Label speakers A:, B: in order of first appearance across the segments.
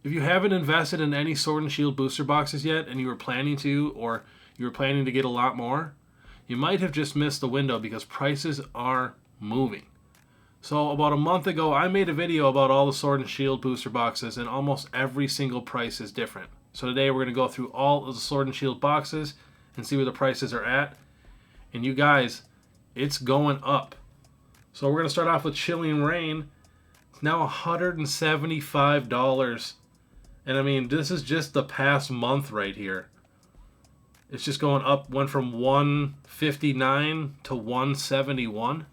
A: If you haven't invested in any Sword and Shield booster boxes yet and you were planning to, or you were planning to get a lot more, you might have just missed the window because prices are moving. So about a month ago, I made a video about all the Sword and Shield booster boxes, and almost every single price is different. So today we're going to go through all of the Sword and Shield boxes and see where the prices are at. And you guys, it's going up. So we're going to start off with Chilling Reign. It's now $175. And I mean, this is just the past month right here. It's just going up, went from 159 to 171.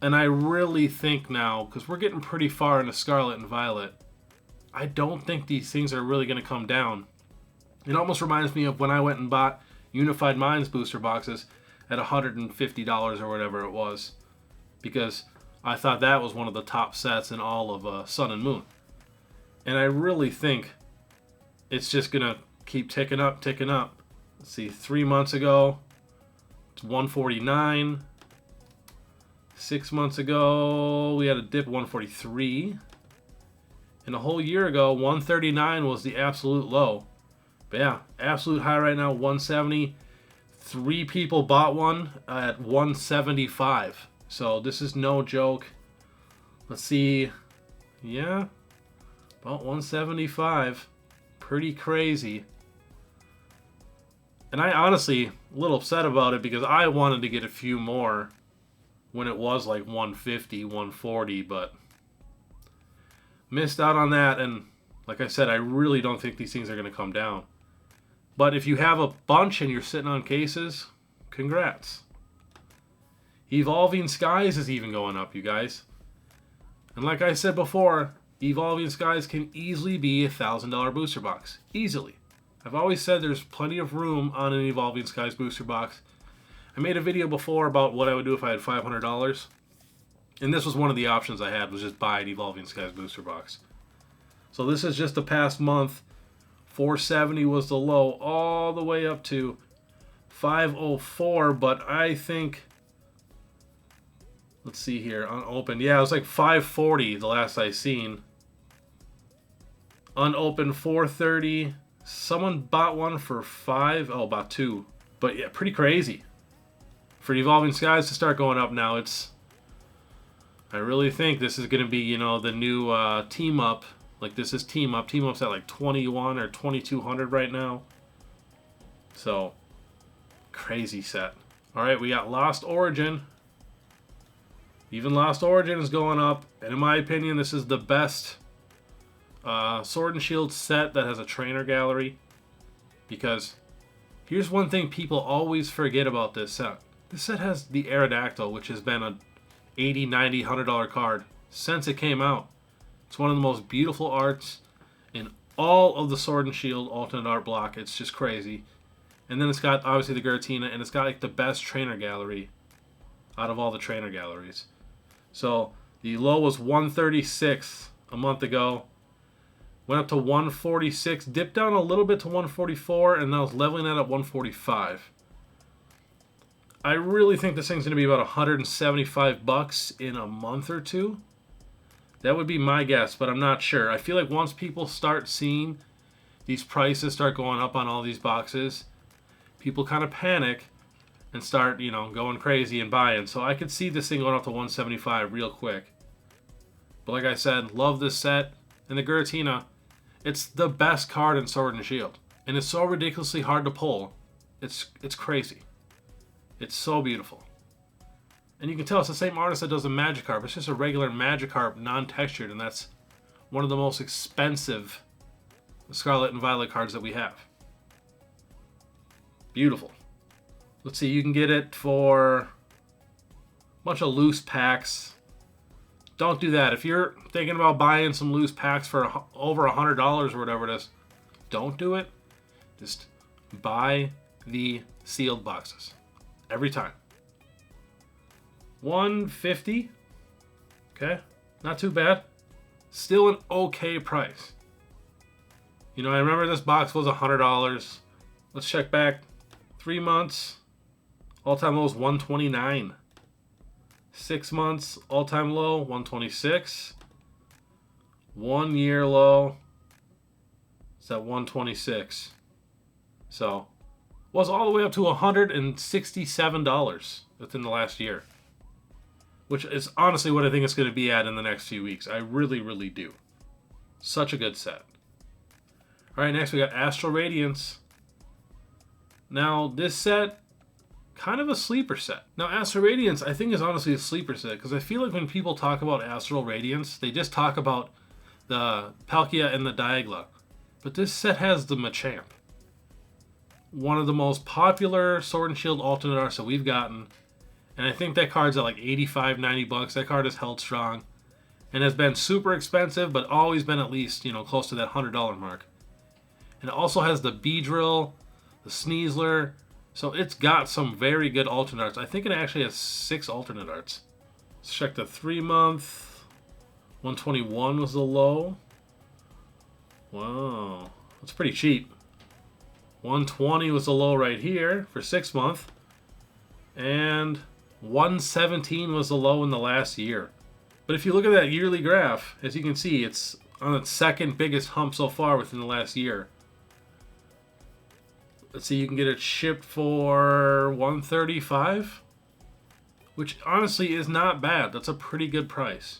A: And I really think now, because we're getting pretty far into Scarlet and Violet, I don't think these things are really going to come down. It almost reminds me of when I went and bought Unified Minds booster boxes at $150 or whatever it was. Because I thought that was one of the top sets in all of Sun and Moon. And I really think it's just going to keep ticking up, ticking up. Let's see, 3 months ago, it's 149. 6 months ago, we had a dip 143. And a whole year ago, 139 was the absolute low. But yeah, absolute high right now, 170. 3 people bought one at 175. So this is no joke. Let's see. Yeah, about 175. Pretty crazy. And I honestly, a little upset about it because I wanted to get a few more when it was like 150, 140, but missed out on that. And like I said, I really don't think these things are going to come down. But if you have a bunch and you're sitting on cases, congrats. Evolving Skies is even going up, you guys. And like I said before, Evolving Skies can easily be a $1,000 booster box. Easily. I've always said there's plenty of room on an Evolving Skies booster box. I made a video before about what I would do if I had $500. And this was one of the options I had, was just buy an Evolving Skies booster box. So this is just the past month. 470 was the low, all the way up to 504. But I think, let's see here, unopened. Yeah, it was like 540 the last I seen. Unopened 430. Someone bought one for about 2. But yeah, pretty crazy. For Evolving Skies to start going up now, I really think this is going to be, the new team up. Like, this is team up. Team up's at like 21 or 2200 right now. So, crazy set. Alright, we got Lost Origin. Even Lost Origin is going up. And in my opinion, this is the best Sword and Shield set that has a trainer gallery. Because here's one thing people always forget about this set. This set has the Aerodactyl, which has been a $80, $90, $100 card since it came out. It's one of the most beautiful arts in all of the Sword and Shield alternate art block. It's just crazy. And then it's got, obviously, the Giratina, and it's got like the best trainer gallery out of all the trainer galleries. So the low was 136 a month ago. Went up to 146, dipped down a little bit to 144, and now it's leveling out at 145. I really think this thing's going to be about $175 in a month or two. That would be my guess, but I'm not sure. I feel like once people start seeing these prices start going up on all these boxes, people kind of panic and start, going crazy and buying. So I could see this thing going up to 175 real quick. But like I said, love this set. And the Giratina, it's the best card in Sword and Shield. And it's so ridiculously hard to pull. It's crazy. It's so beautiful. And you can tell it's the same artist that does the Magikarp. It's just a regular Magikarp, non-textured, and that's one of the most expensive Scarlet and Violet cards that we have. Beautiful. Let's see, you can get it for a bunch of loose packs. Don't do that. If you're thinking about buying some loose packs for over $100 or whatever it is, don't do it. Just buy the sealed boxes. Every time. 150. Okay, not too bad. Still an okay price. I remember this box was $100. Let's check back 3 months. All-time low is 129. 6 months, all-time low 126. 1 year low. It's at 126. So was all the way up to $167 within the last year, which is honestly what I think it's going to be at in the next few weeks. I really, really do. Such a good set. All right, next we got Astral Radiance. Now, this set, kind of a sleeper set. Now, Astral Radiance, I think, is honestly a sleeper set because I feel like when people talk about Astral Radiance, they just talk about the Palkia and the Diagla. But this set has the Machamp. One of the most popular Sword and Shield alternate arts that we've gotten. And I think that card's at like 85, 90 bucks. That card is held strong and has been super expensive, but always been at least, close to that $100 mark. And it also has the Beedrill, the Sneasler. So it's got some very good alternate arts. I think it actually has 6 alternate arts. Let's check the 3-month. 121 was the low. Wow. That's pretty cheap. 120 was the low right here for 6-month. And 117 was the low in the last year. But if you look at that yearly graph, as you can see, it's on its second biggest hump so far within the last year. Let's see, you can get it shipped for $135, which honestly is not bad. That's a pretty good price.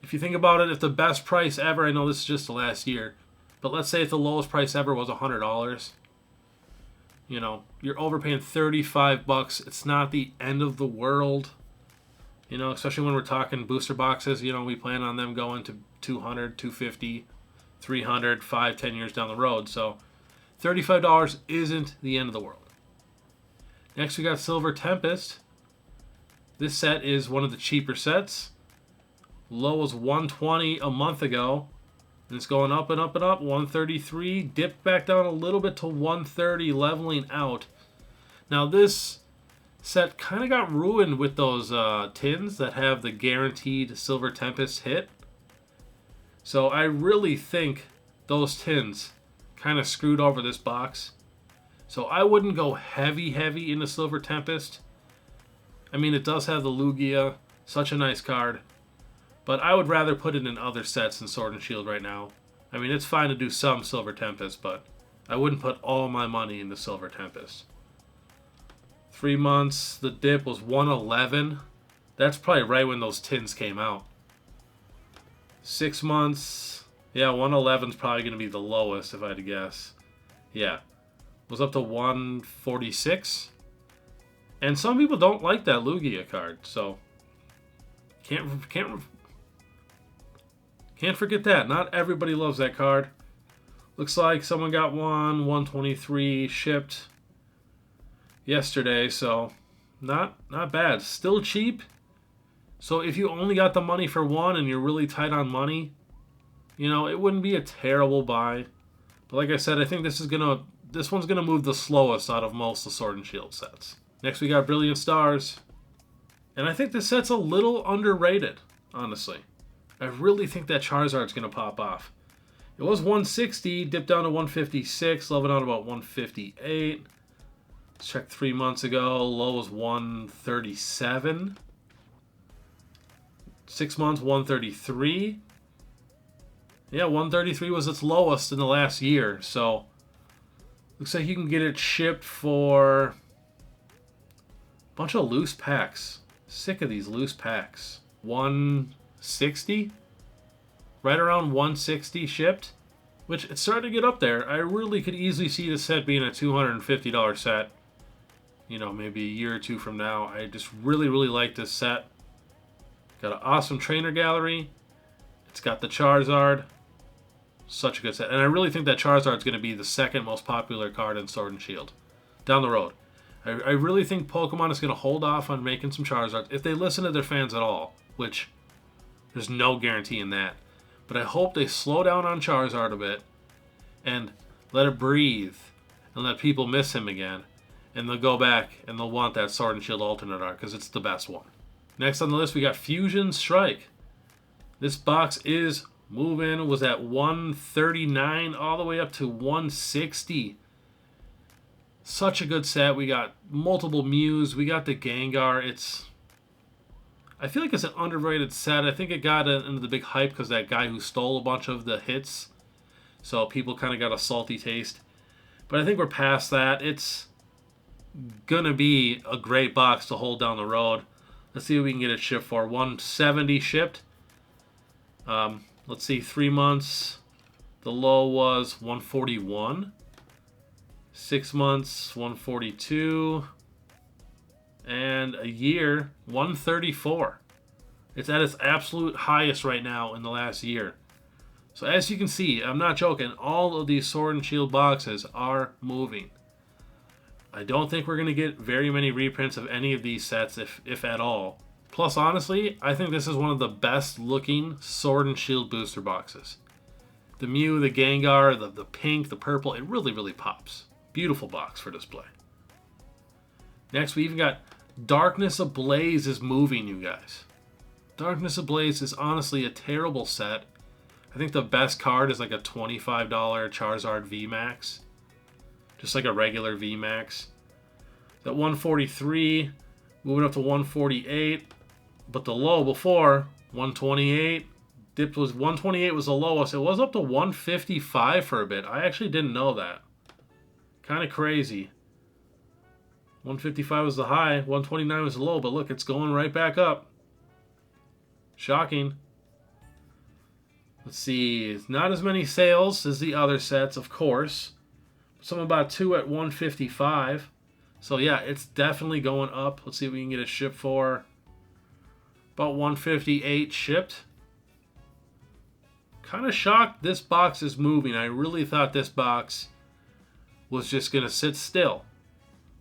A: If you think about it, if the best price ever, I know this is just the last year, but let's say if the lowest price ever was $100, you're overpaying $35. It's not the end of the world, especially when we're talking booster boxes. We plan on them going to 200, 250, 300, 5, 10 years down the road. So $35 isn't the end of the world. Next, we got Silver Tempest. This set is one of the cheaper sets. Low was 120 a month ago. And it's going up and up and up. 133. Dipped back down a little bit to 130, leveling out. Now, this set kind of got ruined with those tins that have the guaranteed Silver Tempest hit. So I really think those tins kind of screwed over this box. So I wouldn't go heavy into Silver Tempest. I mean, it does have the Lugia, such a nice card, but I would rather put it in other sets than Sword and Shield right now. I mean, it's fine to do some Silver Tempest, but I wouldn't put all my money into Silver Tempest. 3 months, the dip was 111. That's probably right when those tins came out. 6 months, yeah, 111 is probably going to be the lowest if I had to guess. Yeah, was up to 146. And some people don't like that Lugia card, so can't forget that. Not everybody loves that card. Looks like someone got 123 shipped yesterday, so not bad. Still cheap. So if you only got the money for one and you're really tight on money, it wouldn't be a terrible buy. But like I said, I think this one's gonna move the slowest out of most of the Sword and Shield sets. Next, we got Brilliant Stars. And I think this set's a little underrated, honestly. I really think that Charizard's going to pop off. It was 160, dipped down to 156, leveled out about 158. Let's check 3 months ago. Low was 137. 6 months, 133. Yeah, 133 was its lowest in the last year. So, looks like you can get it shipped for bunch of loose packs. Sick of these loose packs. 160? Right around 160 shipped. Which, it's starting to get up there. I really could easily see this set being a $250 set. Maybe a year or two from now. I just really, really like this set. Got an awesome trainer gallery. It's got the Charizard. Such a good set. And I really think that Charizard's going to be the second most popular card in Sword and Shield. Down the road. I really think Pokemon is going to hold off on making some Charizards if they listen to their fans at all, which there's no guarantee in that. But I hope they slow down on Charizard a bit and let it breathe and let people miss him again. And they'll go back and they'll want that Sword and Shield alternate art because it's the best one. Next on the list, we got Fusion Strike. This box is moving. It was at 139 all the way up to 160. Such a good set. We got multiple Mews. We got the Gengar. I feel like it's an underrated set. I think it got into the big hype because that guy who stole a bunch of the hits. So people kind of got a salty taste. But I think we're past that. It's going to be a great box to hold down the road. Let's see what we can get it shipped for. 170 shipped. Let's see, 3 months. The low was 141. 6 months, 142. And a year, 134. It's at its absolute highest right now in the last year. So as you can see, I'm not joking, all of these Sword and Shield boxes are moving. I don't think we're going to get very many reprints of any of these sets, if at all. Plus, honestly, I think this is one of the best looking Sword and Shield booster boxes. The Mew, the Gengar, the pink, the purple, it really, really pops. Beautiful box for display. Next, we even got Darkness Ablaze is moving, you guys. Darkness Ablaze is honestly a terrible set. I think the best card is like a $25 Charizard VMAX. Just like a regular VMAX. At 143, moving up to 148. But the low before, 128. Dipped was 128 was the lowest. It was up to 155 for a bit. I actually didn't know that. Kind of crazy. 155 was the high, 129 was the low, but look, it's going right back up. Shocking. Let's see, it's not as many sales as the other sets, of course. Some about 2 at 155. So yeah, it's definitely going up. Let's see if we can get it shipped for. About 158 shipped. Kind of shocked this box is moving. I really thought this box was just going to sit still.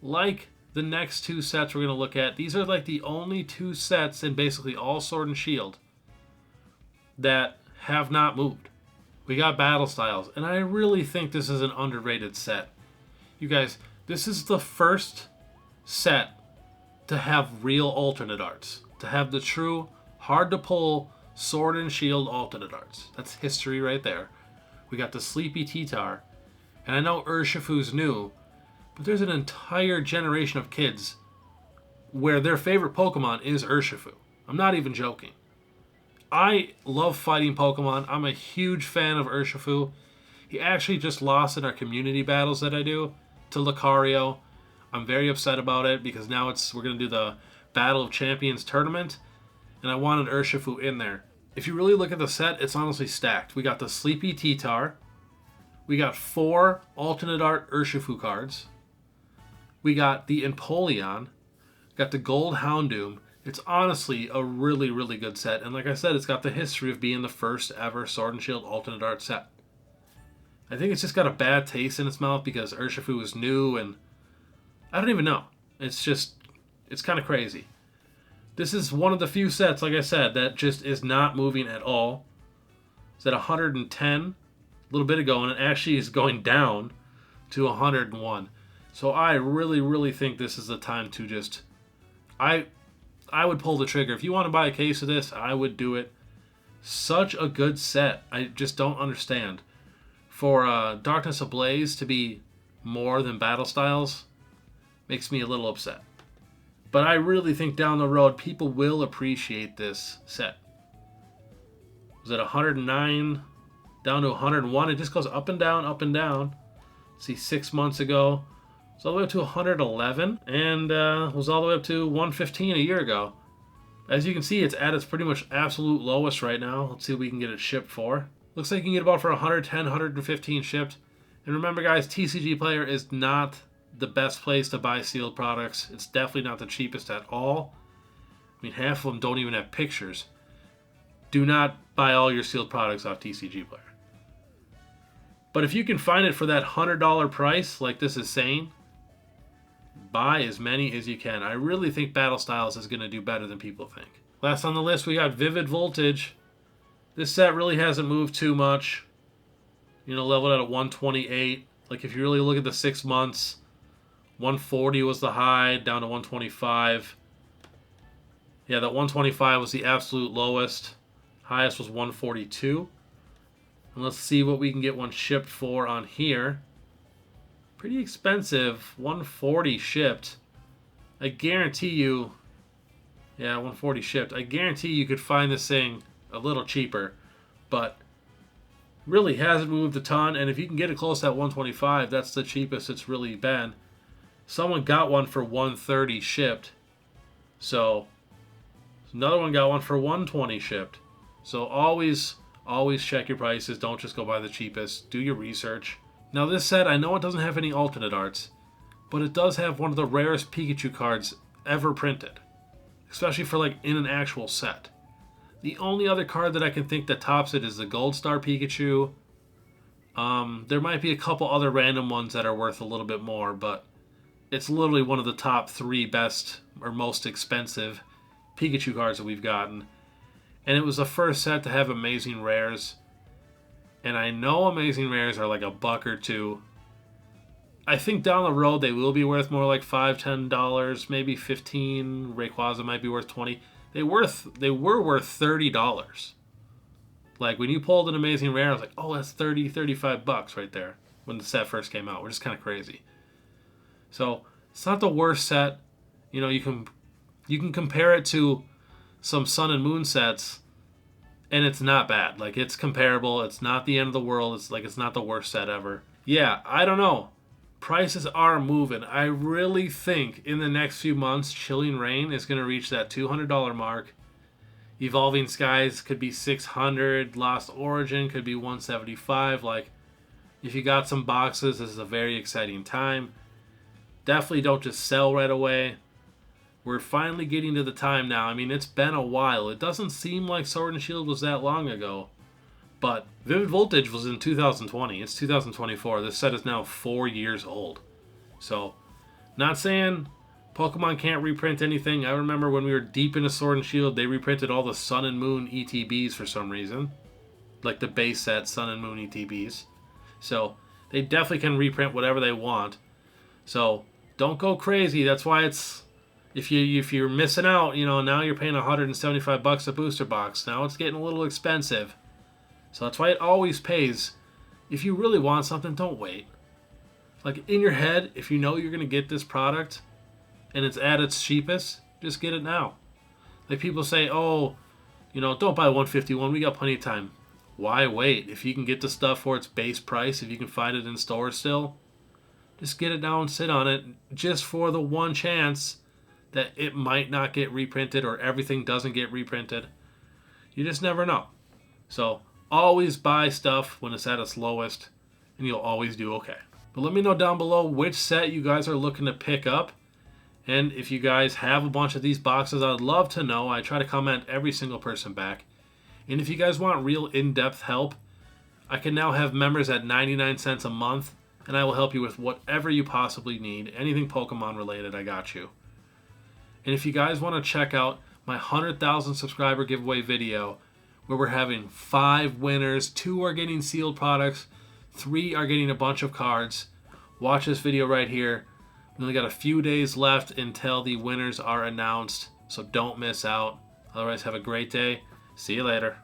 A: Like the next 2 sets we're going to look at. These are like the only 2 sets in basically all Sword and Shield that have not moved. We got Battle Styles, and I really think this is an underrated set. You guys, this is the first set to have real alternate arts. To have the true, hard-to-pull Sword and Shield alternate arts. That's history right there. We got the Sleepy T-Tar, and I know Urshifu's new, but there's an entire generation of kids where their favorite Pokemon is Urshifu. I'm not even joking. I love fighting Pokemon. I'm a huge fan of Urshifu. He actually just lost in our community battles that I do to Lucario. I'm very upset about it because now we're going to do the Battle of Champions tournament, and I wanted Urshifu in there. If you really look at the set, it's honestly stacked. We got the Sleepy T-Tar. We got 4 alternate art Urshifu cards. We got the Empoleon. Got the Gold Houndoom. It's honestly a really, really good set. And like I said, it's got the history of being the first ever Sword and Shield alternate art set. I think it's just got a bad taste in its mouth because Urshifu is new and I don't even know. It's kind of crazy. This is one of the few sets, like I said, that just is not moving at all. It's at 110 a little bit ago, and it actually is going down to 101. So I really, really think this is the time to just... I would pull the trigger. If you want to buy a case of this, I would do it. Such a good set. I just don't understand. For Darkness Ablaze to be more than Battle Styles makes me a little upset. But I really think down the road, people will appreciate this set. Was it 109 down to 101? It just goes up and down, up and down. See, 6 months ago, it's all the way up to 111, and was all the way up to 115 a year ago. As you can see, it's at its pretty much absolute lowest right now. Let's see what we can get it shipped for. Looks like you can get about for 110, 115 shipped. And remember, guys, TCG Player is not the best place to buy sealed products. It's definitely not the cheapest at all. I mean, half of them don't even have pictures. Do not buy all your sealed products off TCG Player. But if you can find it for that $100 price, like this is saying, buy as many as you can. I really think Battle Styles is going to do better than people think. Last on the list, we got Vivid Voltage. This set really hasn't moved too much. You know, leveled out at 128. Like, if you really look at the 6 months, 140 was the high, down to 125. Yeah, that 125 was the absolute lowest. Highest was 142. And let's see what we can get one shipped for on here. Pretty expensive, 140 shipped. I guarantee you, Yeah, 140 shipped. I guarantee you could find this thing a little cheaper, but really hasn't moved a ton. And if you can get it close to that 125, that's the cheapest it's really been. Someone got one for 130 shipped. So another one got one for 120 shipped. So always check your prices. Don't just go by the cheapest. Do your research. Now this set, I know it doesn't have any alternate arts, but it does have one of the rarest Pikachu cards ever printed. Especially for like in an actual set. The only other card that I can think that tops it is the Gold Star Pikachu. There might be a couple other random ones that are worth a little bit more, but it's literally one of the top 3 best or most expensive Pikachu cards that we've gotten. And it was the first set to have amazing rares. And I know amazing rares are like $1 or $2. I think down the road they will be worth more like $5, $10, maybe $15. Rayquaza might be worth $20. They were worth $30. Like when you pulled an amazing rare, I was like, oh, that's $30, $35 right there when the set first came out, which is kind of crazy. So it's not the worst set. You know, you can compare it to some Sun and Moon sets, and it's not bad. Like it's comparable. It's not the end of the world. It's not the worst set ever. Yeah, I don't know. Prices are moving. I really think in the next few months, Chilling Reign is going to reach that $200 mark. Evolving Skies could be $600. Lost Origin could be $175. Like, if you got some boxes, this is a very exciting time. Definitely don't just sell right away. We're finally getting to the time now. I mean, it's been a while. It doesn't seem like Sword and Shield was that long ago. But Vivid Voltage was in 2020. It's 2024. This set is now 4 years old. So, not saying Pokemon can't reprint anything. I remember when we were deep into Sword and Shield, they reprinted all the Sun and Moon ETBs for some reason. Like the base set Sun and Moon ETBs. So, they definitely can reprint whatever they want. So, don't go crazy. That's why it's... If you're missing out, you know, now you're paying $175 a booster box. Now it's getting a little expensive. So that's why it always pays. If you really want something, don't wait. Like in your head, if you know you're going to get this product and it's at its cheapest, just get it now. Like people say, oh, you know, don't buy 151. We got plenty of time. Why wait? If you can get the stuff for its base price, if you can find it in stores still, just get it now and sit on it just for the one chance that it might not get reprinted or everything doesn't get reprinted. You just never know. So always buy stuff when it's at its lowest, and you'll always do okay. But let me know down below which set you guys are looking to pick up. And if you guys have a bunch of these boxes, I'd love to know. I try to comment every single person back. And if you guys want real in-depth help, I can now have members at 99 cents a month, and I will help you with whatever you possibly need. Anything Pokemon related, I got you. And if you guys want to check out my 100,000 subscriber giveaway video, where we're having 5 winners, 2 are getting sealed products, 3 are getting a bunch of cards, watch this video right here. We only got a few days left until the winners are announced, so don't miss out. Otherwise, have a great day. See you later.